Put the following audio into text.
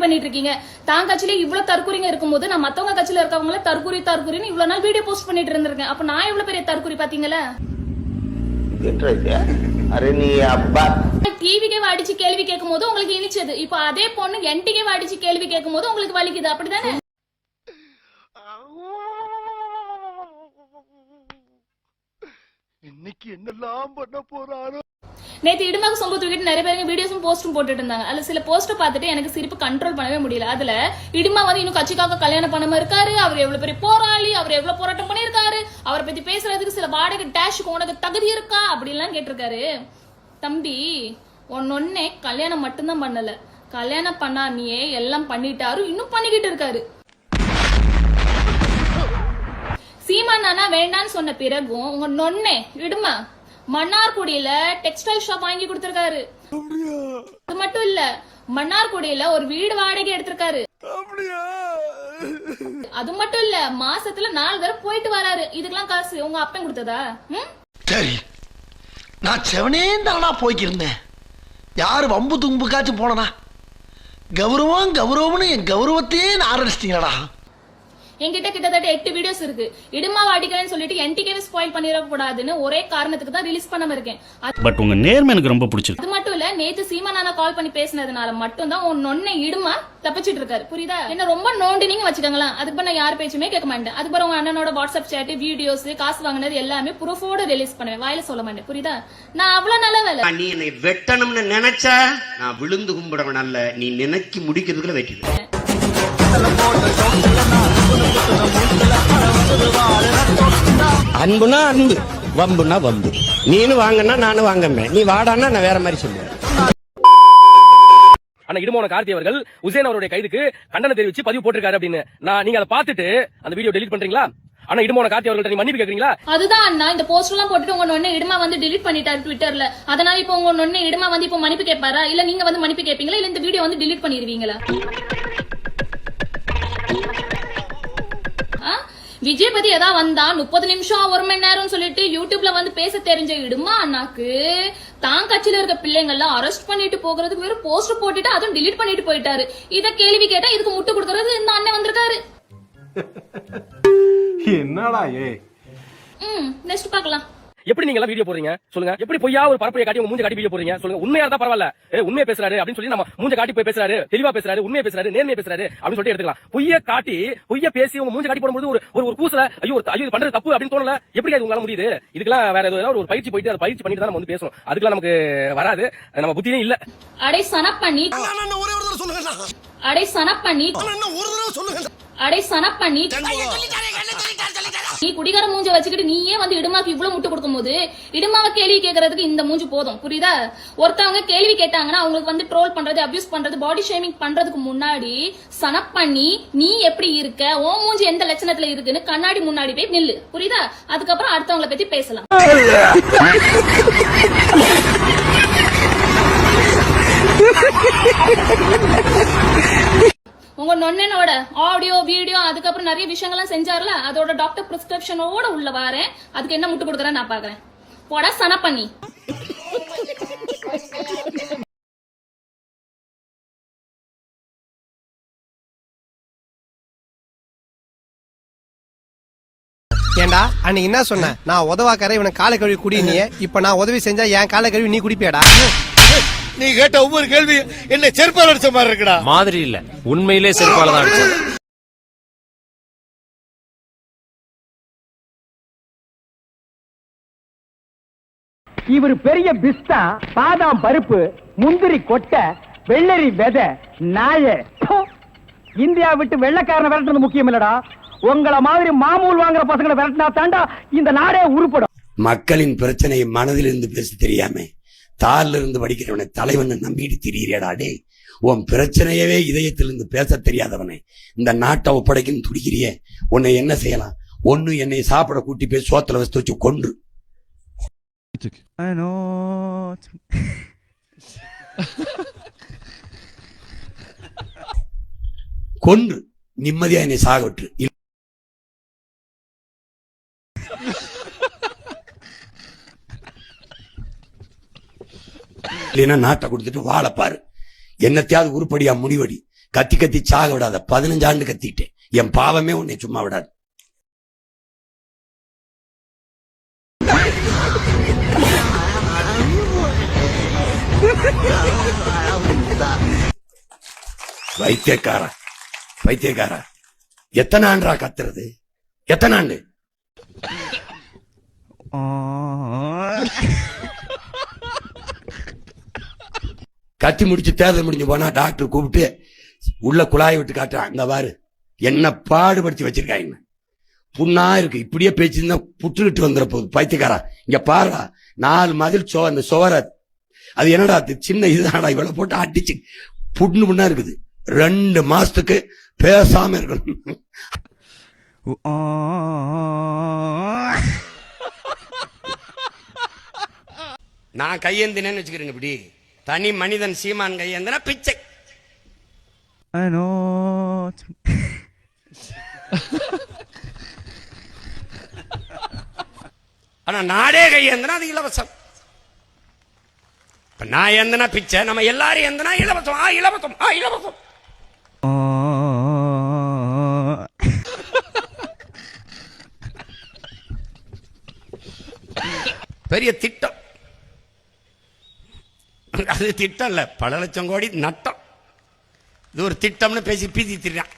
பண்ணிட்டு இருக்கீங்க? தான் கட்சியில இவ்வளவு தற்கூரிங்க இருக்கும்போது நான் மத்தவங்க கட்சியில இருக்கவங்கள தற்கூரின்னு இவ்வளவு நாள் வீடியோ போஸ்ட் பண்ணிட்டு இருந்திருக்கேன். அப்ப நான் எவ்வளவு பெரிய தற்கூரி பாத்தீங்களா? டிவிக்கே அடிச்சு கேள்வி கேட்கும் போது உங்களுக்கு இனிச்சது, இப்ப அதே பொண்ணு என்டிக்கே அடிச்சு கேள்வி கேட்கும் போது உங்களுக்கு வலிக்குது, அப்படிதானே? இன்னைக்கு என்னெல்லாம் பண்ண போறாரோ. நேத்து இடுமாக்கு சொம்பு தூக்கிட்டு நிறைய பேருங்க வீடியோஸும் போஸ்டும் போட்டுட்டு இருந்தாங்க. அதுல சில போஸ்ட் பார்த்துட்டு எனக்கு சிரிப்பு கண்ட்ரோல் பண்ணவே முடியல. அதுல இடுமா வந்து இன்னும் கட்சிக்காக கல்யாணம் பண்ணாம இருக்காரு, அவர் எவ்வளவு பெரிய போராளி, அவர் எவ்வளவு போராட்டம் பண்ணிருக்காரு, அவரை பத்தி பேசுறதுக்கு சில வாடகை டேஷுக்கு உனக்கு தகுதி இருக்கா அப்படின்லாம் கேட்டிருக்காரு. தம்பி, ஒன்னொன்னே கல்யாணம் மட்டும்தான் பண்ணல, கல்யாணம் பண்ணாமையே எல்லாம் பண்ணிட்டாரு, இன்னும் பண்ணிக்கிட்டு இருக்காரு. சீமானா வேண்டான்னு சொன்ன பிறகும் உங்க நொன்னே இடுமா மன்னார்குடியில டெக்ஸ்டைல் ஷாப் வாங்கி கொடுத்திருக்காரு. அது மட்டும் இல்ல, மன்னார்குடியில ஒரு வீடு வாடகை எடுத்திருக்காரு. அது மட்டும் இல்ல, மாசத்துல 4 தடவை போயிட்டு வராரு. இதுக்கெல்லாம் காசு உங்க அப்பன் கொடுத்ததா? சரி, நான் செவனே தானா போய்க்கிருந்தேன். யாரு வம்பு தும்புக்காச்சும் போனனா? கௌரவம்னு என் கௌரவத்தையே ஆரம்பிச்சிட்டீங்களா? என்கிட்ட கிட்டத்தட்ட 8 வீடியோஸ் இருக்கு. இடுமாவை அடிக்கிறேன்னு சொல்லிட்டு என்டிகேவை ஸ்பாயில் பண்ணிட கூடாதுன்னு ஒரே காரணத்துக்கு தான் ரிலீஸ் பண்ணாம இருக்கேன். பட் உங்க நேர்மை எனக்கு ரொம்ப பிடிச்சிருக்கு. அது மட்டும் இல்ல, நேத்து சீமானா கால் பண்ணி பேசினதுனால மட்டும் தான் உன் நொன்னை இடுமா தப்பிச்சிட்டு இருக்காரு. புரியுதா? என்ன ரொம்ப நோண்டினீங்க வச்சுக்கோங்களேன். அதுக்கு நான் யார் பேச்சுமே கேட்க மாட்டேன். அதுக்கப்புறம் உங்க அண்ணனோட வாட்ஸ்அப் சேட், வீடியோஸ், காசு வாங்கினது எல்லாமே ப்ரூஃபோட ரிலீஸ் பண்ணுவேன், வாயில சொல்ல மாட்டேன். புரியுதா? நான் அவ்வளவு நல்ல வேலை. நீ என்னை வெட்டணும்னு நினைச்சா நான் விழுந்து கும்பிடவன் அல்ல, நீ நினைக்கி முடிக்கிறதுக்குள்ள வெட்டிடுவேன். அன்புனா அன்பு, வம்புனா வம்பு. நீனு வாங்கன்னா நானும் வாங்கமே, நீ வாடான்னா நான் வேற மாதிரி சொல்லுவேன். ஆனா இடுமோன கார்த்தி அவர்கள் உசேன் அவருடைய கைதுக்கு கண்டனம் தெரிவிச்சு பதிவு போட்டிருக்காரு அப்படின்னு நீங்க அதை பார்த்துட்டு அந்த வீடியோ டெலீட் பண்றீங்களா? ஆனா இடுமோன கார்த்தி அவர்கள்ட்ட நீ மன்னிப்பு கேக்குறீங்களா? அதுதான் அண்ணா, இந்த போஸ்ட் எல்லாம் போட்டுட்டு உங்க நொண்ணே இடுமா வந்து டெலீட் பண்ணிட்டாரு ட்விட்டர்ல. அதனால இப்ப உங்க நொண்ணே இடுமா வந்து இப்ப மன்னிப்பு கேட்பாரா, இல்ல நீங்க வந்து மன்னிப்பு கேட்பீங்களா, இல்ல இந்த வீடியோ வந்து டெலீட் பண்ணிடுவீங்களா? விஜய் பத்தி ஏதா வந்தா 30 நிமிஷம் 1 மணி நேரம் சொல்லிட்டு யூடியூப்ல வந்து பேச தெரிஞ்ச இடுமா அண்ணாக்கு தான் கட்சியில இருக்க பிள்ளைங்கள்லாம் அரெஸ்ட் பண்ணிட்டு போகிறதுக்கு வெறும் போஸ்டர் போட்டுட்டு அதுவும் டிலீட் பண்ணிட்டு போயிட்டாரு. இத கேள்வி கேட்டா இதுக்கு முட்டு கொடுக்கறது இந்த அண்ணன் வந்திருக்காரு. என்னடா நெக்ஸ்ட் பார்க்கலாம். எப்படி நீங்க எல்லாம் வீடியோ போடுறீங்க சொல்லுங்க? எப்படி பொய்யா ஒரு பரப்புரையை காட்டி உங்க மூஞ்ச காட்டி வீடியோ போடுறீங்க சொல்லுங்க? உண்மையா இருந்தா பரவாயில்ல, உண்மையை பேசுறாரு அப்படின்னு சொல்லி நம்ம மூஞ்ச காட்டி போய் பேசுறாரு, தெளிவா பேசுறாரு, உண்மையை பேசுறாரு, நேர்மையை பேசுறாரு அப்படின்னு சொல்லிட்டு எடுத்துக்கலாம். பொய்ய காட்டி பொய்ய பேசி உங்க மூஞ்ச காட்டி போடும்போது ஒரு கூசல ஐயோ இது பண்றது தப்பு அப்படின்னு தோணல. எப்படி அது உங்களால முடியுது? இதுக்கெல்லாம் வேற ஏதாவது ஒரு பயிற்சி போயிட்டு அதை பயிற்சி பண்ணிட்டு தான் நம்ம வந்து பேசணும். அதுக்கெல்லாம் நமக்கு வராது, நம்ம புத்தியே இல்ல. அடை சனப்பண்ணி நீ குடிகார மூஞ்ச வச்சுக்கிட்டு நீயே வந்து இடுமாக்கு இவ்வளவு முட்டு கொடுக்கும் போது இடுமாவை கேள்வி கேட்கறதுக்கு இந்த மூஞ்சு போதும். புரியுதா? ஒருத்தவங்க கேள்வி கேட்டாங்கன்னா அவங்களுக்கு வந்து ட்ரோல் பண்றது, அபியூஸ் பண்றது, பாடி ஷேமிங் பண்றதுக்கு முன்னாடி சனப் பண்ணி நீ எப்படி இருக்க, ஓ மூஞ்சி எந்த லட்சணத்துல இருக்குன்னு கண்ணாடி முன்னாடி போய் நில்லு. புரியுதா? அதுக்கப்புறம் அடுத்தவங்களை பத்தி பேசலாம். உங்க நொன்னனோட ஆடியோ வீடியோ அதுக்கப்புறம் நிறைய விஷயங்கள்லாம் செஞ்சார்ல, அதோட டாக்டர் பிரிஸ்கிரிப்ஷனோட உள்ள வரேன். அதுக்கு என்ன முட்டு கொடுக்குறேன் நான் பாக்குறேன். போடா சன பண்ணி. ஏண்டா அன்னைக்கு என்ன சொன்ன? நான் உதவாக்கற இவனை காலை கழுவி குடினியே, இப்ப நான் உதவி செஞ்சா என் காலை கழுவி நீ குடிப்பியாடா? நீ கேட்ட ஒவ்வொரு கேள்வி என்ன செருப்பால் அடிச்ச மாதிரி இருக்குடா. மாதிரி இல்ல, உண்மையிலே செருப்பால தான் அடிச்சது. இவர் பெரிய பிஸ்தா, பாதாம் பருப்பு, முந்திரி கொட்டை, வெள்ளரி விதை, நாய. இந்தியா விட்டு வெள்ளைக்காரனை விரட்டுறது முக்கியம் இல்லடா, உங்களை மாதிரி மாமூல் வாங்குற பசங்களை விரட்டினா தாண்டா இந்த நாடே உருப்படும். மக்களின் பிரச்சனையை மனதிலிருந்து பேச தெரியாம தாழ்ல இருந்து வடிக்கிறவனை தலைவனை நம்பிட்டு திரியிறியடாடே. உன் பிரச்சனையவே இதயத்திலிருந்து பேச தெரியாதவனை இந்த நாட்டை ஒப்படைக்கும் துடிக்கிறிய, உன்னை என்ன செய்யலாம்? ஒண்ணு என்னை சாப்பிட கூட்டி போய் சோத்துல வச்சு வச்சு கொன்று கொன்று நிம்மதியா என்னை சாக விட்டு, இல்லைன்னா நாட்டை கொடுத்துட்டு வாழப்பாரு. என்னத்தையாவது உருப்படியா முடிவடி. கத்தி கத்தி சாக விடாத. 15 ஆண்டு கத்திட்டேன். என் பாவமே உன்னை சும்மா விடாது. வைத்தியக்காரா எத்தனை ஆண்டா கத்துறது? எத்தனை ஆண்டு? கத்தி முடிச்சு தேர்தல் முடிஞ்சு போனா டாக்டர் கூப்பிட்டு உள்ள குழாயை விட்டு காட்டுறான். அங்க பாரு என்ன பாடுபடுத்தி வச்சிருக்காங்க. புண்ணா இருக்கு. இப்படியே பேச்சுன்னா புட்டுக்கிட்டு வந்துட போகுது. பைத்தியக்காரா இங்க பாருடா, 4 மதில் அந்த சுவர அது என்னடா சின்ன இதுதான்டா, இவ்வளவு போட்டு அடிச்சு புண்ணா இருக்குது. 2 மாசத்துக்கு பேசாம இருக்கணும். நான் கையேந்தினேன்னு வச்சுக்கிறேங்க. இப்படி தனி மனிதன் சீமான் கையேந்தினா பிச்சை. ஆனா நாடே கையேந்தினா அது இலவசம். இப்ப நான் ஏந்தனா பிச்சை, நம்ம எல்லாரும் ஏந்தனா இலவசம். இலவசம் இலவசம். பெரிய திட்டம். அது திட்டம் இல்ல, பல லட்சம் கோடி நட்டம். இது ஒரு திட்டம்னு பேசி பீதி திட்டான்.